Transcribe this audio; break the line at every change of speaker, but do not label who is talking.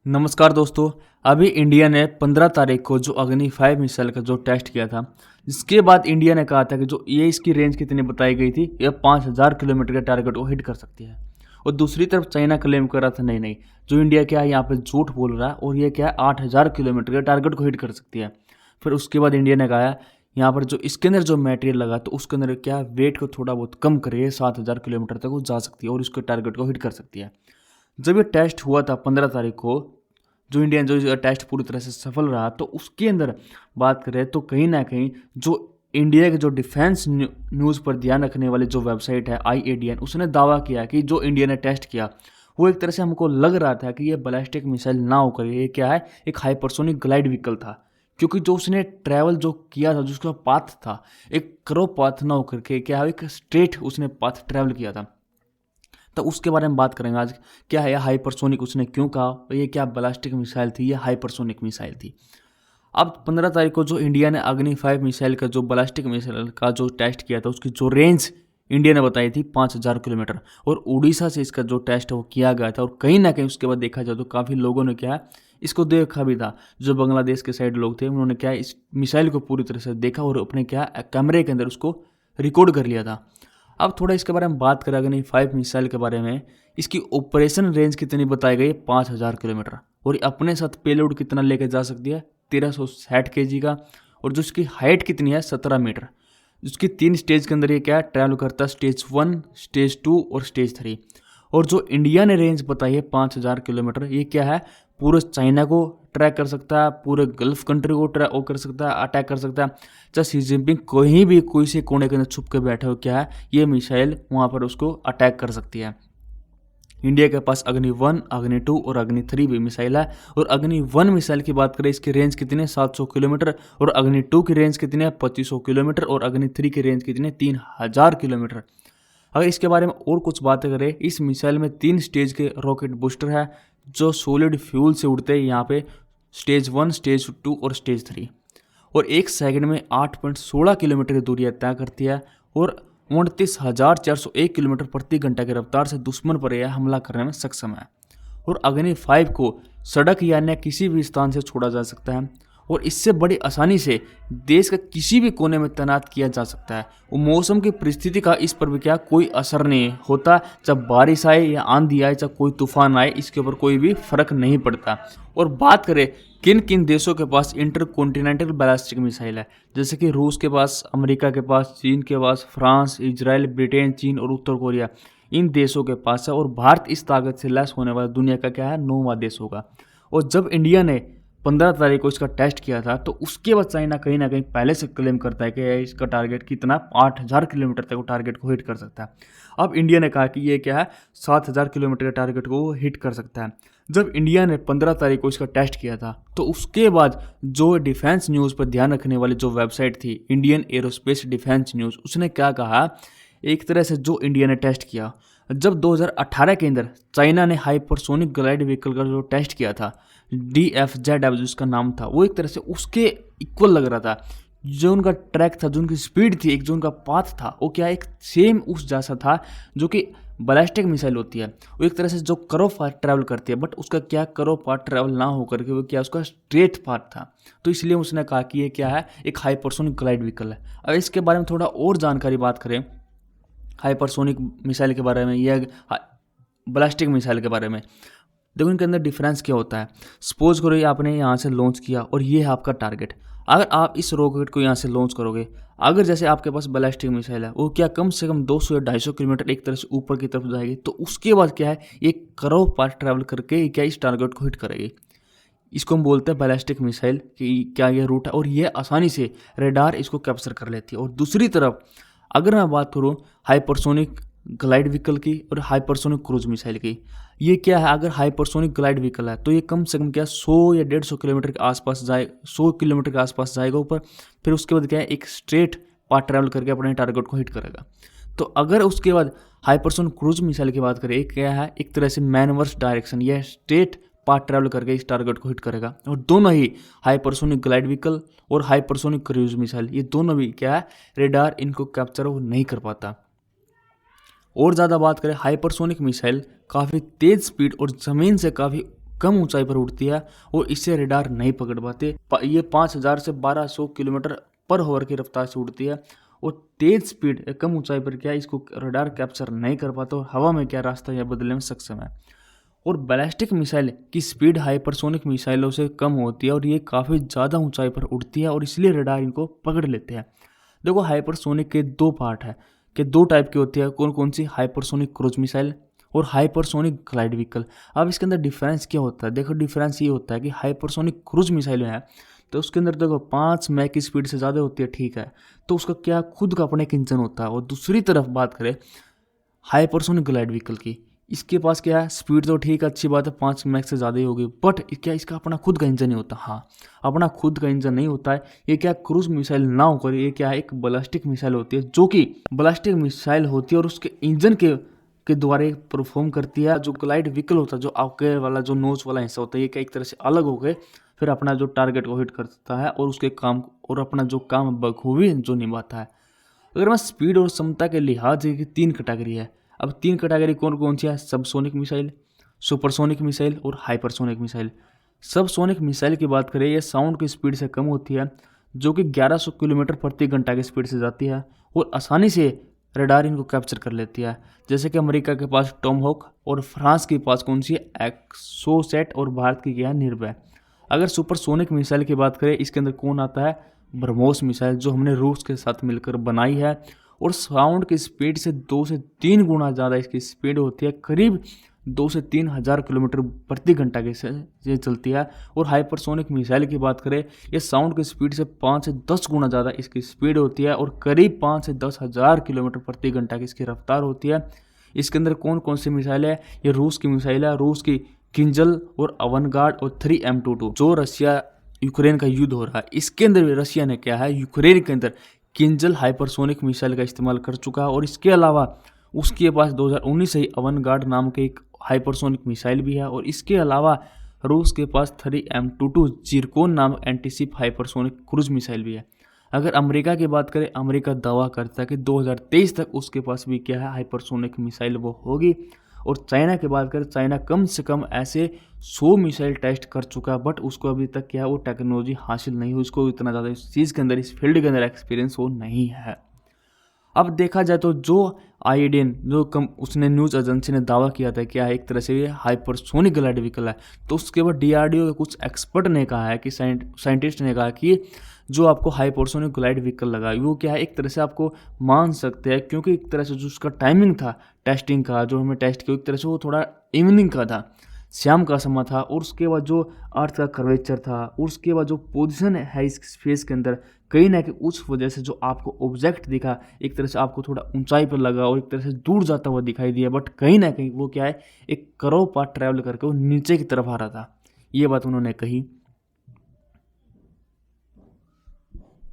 नमस्कार दोस्तों। अभी इंडिया ने 15 तारीख को जो अग्नि 5 मिसाइल का जो टेस्ट किया था, जिसके बाद इंडिया ने कहा था कि जो ये इसकी रेंज कितनी बताई गई थी, यह 5000 किलोमीटर के टारगेट को हिट कर सकती है। और दूसरी तरफ चाइना क्लेम कर रहा था नहीं नहीं, जो इंडिया क्या है यहाँ पे झूठ बोल रहा है और ये क्या है 8000 किलोमीटर के टारगेट को हिट कर सकती है। फिर उसके बाद इंडिया ने कहा यहाँ पर जो इसके अंदर जो मटेरियल लगा तो उसके अंदर क्या वेट को थोड़ा बहुत कम करिए, 7000 किलोमीटर तक वो जा सकती है और उसके टारगेट को हिट कर सकती है। जब ये टेस्ट हुआ था 15 तारीख को, जो इंडियन जो टेस्ट पूरी तरह से सफल रहा, तो उसके अंदर बात करें तो कहीं ना कहीं जो इंडिया के जो डिफेंस न्यूज़ पर ध्यान रखने वाली जो वेबसाइट है IADN, उसने दावा किया कि जो इंडिया ने टेस्ट किया वो एक तरह से हमको लग रहा था कि ये बैलिस्टिक मिसाइल ना होकर ये क्या है, एक हाइपरसोनिक ग्लाइड व्हीकल था। क्योंकि जो उसने ट्रैवल जो किया था, जिसका पाथ था एक करो पाथ ना होकर के क्या है, एक स्ट्रेट उसने पाथ ट्रैवल किया था। तो उसके बारे में बात करेंगे आज। क्या है यह हाइपरसोनिक, उसने क्यों कहा, और ये क्या बैलिस्टिक मिसाइल थी या हाइपरसोनिक मिसाइल थी। अब 15 तारीख को जो इंडिया ने अग्नि 5 मिसाइल का जो बैलिस्टिक मिसाइल का जो टेस्ट किया था, उसकी जो रेंज इंडिया ने बताई थी 5000 किलोमीटर, और उड़ीसा से इसका जो टेस्ट है वो किया गया था। और कहीं ना कहीं उसके बाद देखा जाए तो काफ़ी लोगों ने क्या है इसको देखा भी था। जो बांग्लादेश के साइड लोग थे उन्होंने क्या है इस मिसाइल को पूरी तरह से देखा और अपने क्या कैमरे के अंदर उसको रिकॉर्ड कर लिया था। अब थोड़ा इसके बारे में बात करें अग्नि 5 मिसाइल के बारे में। इसकी ऑपरेशन रेंज कितनी बताई गई, 5000 किलोमीटर, और ये अपने साथ पेलोड कितना लेकर जा सकती है, 1360 kg का। और जो इसकी हाइट कितनी है, 17 मीटर। जिसकी 3 स्टेज के अंदर ये क्या ट्रैवल करता है, स्टेज 1, स्टेज 2 और स्टेज 3। और जो इंडिया ने रेंज बताई है 5000 किलोमीटर, ये क्या है पूरे चाइना को ट्रैक कर सकता है, पूरे गल्फ कंट्री को ट्रैक कर सकता है, अटैक कर सकता है। चाहे शी जिनपिंग कहीं भी कोई से कोने के अंदर छुप के बैठे हो, क्या है ये मिसाइल वहाँ पर उसको अटैक कर सकती है। इंडिया के पास अग्नि 1, अग्नि 2 और अग्नि 3 भी मिसाइल है। और अग्नि 1 मिसाइल की बात करें, इसकी रेंज कितनी है, 700 किलोमीटर। और अग्नि 2 की रेंज कितनी है, 2500 किलोमीटर। और अग्नि 3 की रेंज कितनी है, 3000 किलोमीटर। अगर इसके बारे में और कुछ बातें करें, इस मिसाइल में 3 स्टेज के रॉकेट बूस्टर है जो सॉलिड फ्यूल से उड़ते हैं यहाँ पे, स्टेज 1, स्टेज 2 और स्टेज 3। और एक सेकंड में 8.16 किलोमीटर की दूरी तय करती है। और 29,401 किलोमीटर प्रति घंटा की रफ्तार से दुश्मन पर यह हमला करने में सक्षम है। और अग्नि 5 को सड़क या अन्य किसी भी स्थान से छोड़ा जा सकता है और इससे बड़ी आसानी से देश का किसी भी कोने में तैनात किया जा सकता है। और मौसम की परिस्थिति का इस पर भी क्या कोई असर नहीं होता, जब बारिश आए या आंधी आए, चाहे कोई तूफान आए, इसके ऊपर कोई भी फर्क नहीं पड़ता। और बात करें किन किन देशों के पास इंटरकॉन्टिनेंटल बैलिस्टिक मिसाइल है, जैसे कि रूस के पास, अमेरिका के पास, चीन के पास, फ्रांस, इजराइल, ब्रिटेन, चीन और उत्तर कोरिया, इन देशों के पास है। और भारत इस ताकत से लैस होने वाला दुनिया का क्या है 9वां देश होगा। और जब इंडिया ने 15 तारीख को इसका टेस्ट किया था, तो उसके बाद चाइना कहीं ना कहीं पहले से क्लेम करता है कि इसका टारगेट कितना 8000 किलोमीटर तक वो टारगेट को हिट कर सकता है। अब इंडिया ने कहा कि ये क्या है 7000 किलोमीटर के टारगेट को हिट कर सकता है। जब इंडिया ने 15 तारीख को इसका टेस्ट किया था, तो उसके बाद जो डिफेंस न्यूज़ पर ध्यान रखने वाली जो वेबसाइट थी, इंडियन एरोस्पेस डिफेंस न्यूज़, उसने क्या कहा, एक तरह से जो इंडिया ने टेस्ट किया, जब 2018 के अंदर चाइना ने हाइपरसोनिक ग्लाइड व्हीकल का जो टेस्ट किया था, DFZ जिसका नाम था, वो एक तरह से उसके इक्वल लग रहा था। जो उनका ट्रैक था, जो उनकी स्पीड थी, एक जो उनका पाथ था, वो क्या एक सेम उस जैसा था जो कि बैलिस्टिक मिसाइल होती है। वो एक तरह से जो करो पाथ ट्रैवल करती है, बट उसका क्या करो पाथ ट्रैवल ना होकर के वो क्या उसका स्ट्रेट पाथ था। तो इसलिए उसने कहा कि ये क्या है एक हाइपरसोनिक ग्लाइड व्हीकल है। अब इसके बारे में थोड़ा और जानकारी बात करें हाइपरसोनिक मिसाइल के बारे में या बैलिस्टिक मिसाइल के बारे में। देखो इनके अंदर डिफरेंस क्या होता है। सपोज करो ये आपने यहाँ से लॉन्च किया और ये है आपका टारगेट। अगर आप इस रॉकेट को यहाँ से लॉन्च करोगे, अगर जैसे आपके पास बैलिस्टिक मिसाइल है, वो क्या कम से कम 200 या 250 किलोमीटर एक तरह से ऊपर की तरफ जाएगी, तो उसके बाद क्या है ये करोड़ पाथ ट्रैवल करके क्या इस टारगेट को हिट करेगी। इसको हम बोलते हैं बैलिस्टिक मिसाइल कि क्या ये रूट है, और ये आसानी से रेडार इसको कैप्चर कर लेती है। और दूसरी तरफ अगर मैं बात करूँ हाइपरसोनिक ग्लाइड व्हीकल की और हाइपरसोनिक क्रूज मिसाइल की, ये क्या है, अगर हाइपरसोनिक ग्लाइड व्हीकल है तो ये कम से कम क्या 100 या 150 किलोमीटर के आसपास जाए, 100 किलोमीटर के आसपास जाएगा ऊपर। फिर उसके बाद क्या है एक स्ट्रेट पाथ ट्रैवल करके अपने टारगेट को हिट करेगा। तो अगर उसके बाद हाइपरसोनिक क्रूज मिसाइल की बात करें, एक क्या है एक तरह से मैनवर्स डायरेक्शन, यह स्ट्रेट पाथ ट्रैवल करके इस टारगेट को हिट करेगा। और दोनों ही हाइपरसोनिक ग्लाइड व्हीकल और हाइपरसोनिक क्रूज मिसाइल, ये दोनों भी क्या है रेडार इनको कैप्चर वो नहीं कर पाता। और ज़्यादा बात करें हाइपरसोनिक मिसाइल काफ़ी तेज़ स्पीड और ज़मीन से काफ़ी कम ऊंचाई पर उड़ती है और इससे रडार नहीं पकड़ पाते। ये 5000 से 1200 किलोमीटर पर आवर की रफ्तार से उड़ती है और तेज स्पीड कम ऊंचाई पर क्या है इसको रडार कैप्चर नहीं कर पाता और हवा में क्या रास्ता या बदलने में सक्षम है। और बैलिस्टिक मिसाइल की स्पीड हाइपरसोनिक मिसाइलों से कम होती है और ये काफ़ी ज़्यादा ऊंचाई पर उड़ती है और इसलिए रडार इनको पकड़ लेते हैं। देखो हाइपरसोनिक के दो पार्ट है कि दो टाइप की होती है, कौन कौन सी, हाइपरसोनिक क्रूज मिसाइल और हाइपरसोनिक ग्लाइड व्हीकल। अब इसके अंदर डिफरेंस क्या होता है, देखो डिफरेंस ये होता है कि हाइपरसोनिक क्रूज मिसाइल है तो उसके अंदर देखो 5 मैक की स्पीड से ज़्यादा होती है, ठीक है, तो उसका क्या खुद का अपना एक इंजन होता है। और दूसरी तरफ बात करें हाइपरसोनिक ग्लाइड व्हीकल की, इसके पास क्या है, स्पीड तो ठीक है, अच्छी बात है, 5 मैक से ज़्यादा ही होगी, बट क्या इसका अपना खुद का इंजन नहीं होता। हाँ, अपना खुद का इंजन नहीं होता है। ये क्या क्रूज मिसाइल ना होकर ये क्या है, एक बैलिस्टिक मिसाइल होती है, जो कि बैलिस्टिक मिसाइल होती है और उसके इंजन के द्वारा परफॉर्म करती है। जो ग्लाइड व्हीकल होता है, जो आगे वाला जो नोज वाला हिस्सा होता है, ये क्या एक तरह से अलग हो गए फिर अपना जो टारगेट को हिट करता है और उसके काम और अपना जो काम बखूबी जो निभाता है। अगर मैं स्पीड और क्षमता के लिहाज से 3 कैटेगरी है। अब 3 कैटेगरी कौन कौन सी है, सबसोनिक मिसाइल, सुपरसोनिक मिसाइल और हाइपरसोनिक मिसाइल। सबसोनिक मिसाइल की बात करें, ये साउंड की स्पीड से कम होती है, जो कि 1100 किलोमीटर प्रति घंटा की स्पीड से जाती है और आसानी से रडार इनको कैप्चर कर लेती है। जैसे कि अमेरिका के पास टॉमहॉक और फ्रांस के पास कौन सी है, एक्सोसेट, और भारत की क्या है, निर्भय। अगर सुपरसोनिक मिसाइल की बात करें, इसके अंदर कौन आता है, ब्रह्मोस मिसाइल, जो हमने रूस के साथ मिलकर बनाई है और साउंड की स्पीड से 2 से 3 गुना ज़्यादा इसकी स्पीड होती है, करीब 2 से 3 हज़ार किलोमीटर प्रति घंटा के से ये चलती है। और हाइपरसोनिक मिसाइल की बात करें, ये साउंड की स्पीड से 5 से 10 गुना ज़्यादा इसकी स्पीड होती है और करीब 5 से 10 हज़ार किलोमीटर प्रति घंटा की इसकी रफ्तार होती है। इसके अंदर कौन कौन सी मिसाइल है, ये रूस की मिसाइल है, रूस की किंजल और अवनगार्ड और 3M22। जो रशिया यूक्रेन का युद्ध हो रहा है, इसके अंदर भी रशिया ने क्या है, यूक्रेन के अंदर किंजल हाइपरसोनिक मिसाइल का इस्तेमाल कर चुका है और इसके अलावा उसके पास 2019 से ही अवनगार्ड नाम के एक हाइपरसोनिक मिसाइल भी है और इसके अलावा रूस के पास 3M22 जिरकोन नामक एंटीशिप हाइपरसोनिक क्रूज मिसाइल भी है। अगर अमेरिका की बात करें, अमेरिका दावा करता है कि 2023 तक उसके पास भी क्या है, हाइपरसोनिक मिसाइल वो होगी। और चाइना की बात करें, चाइना कम से कम ऐसे 100 मिसाइल टेस्ट कर चुका है, बट उसको अभी तक क्या है, वो टेक्नोलॉजी हासिल नहीं हुई, उसको इतना ज़्यादा इस चीज़ के अंदर, इस फील्ड के अंदर एक्सपीरियंस वो नहीं है। अब देखा जाए तो जो आईएडीएन जो उसने न्यूज़ एजेंसी ने दावा किया था क्या है, एक तरह से ये हाइपरसोनिक ग्लाइड व्हीकल है, तो उसके बाद डीआरडीओ के कुछ एक्सपर्ट ने कहा है कि साइंटिस्ट ने कहा कि जो आपको हाइपरसोनिक ग्लाइड व्हीकल लगा वो क्या है, एक तरह से आपको मान सकते हैं, क्योंकि एक तरह से जो उसका टाइमिंग था टेस्टिंग का, जो हमें टेस्ट किया, एक तरह से वो थोड़ा इवनिंग का था, शाम का समय था, और उसके बाद जो अर्थ का कर्वेचर था और उसके बाद जो पोजीशन है इस स्पेस के अंदर, कहीं ना कहीं उस वजह से जो आपको ऑब्जेक्ट दिखा एक तरह से आपको थोड़ा ऊंचाई पर लगा और एक तरह से दूर जाता हुआ दिखाई दिया, बट कहीं ना कहीं वो क्या है, एक करोड़ पाथ ट्रैवल करके वो नीचे की तरफ आ रहा था। ये बात उन्होंने कही।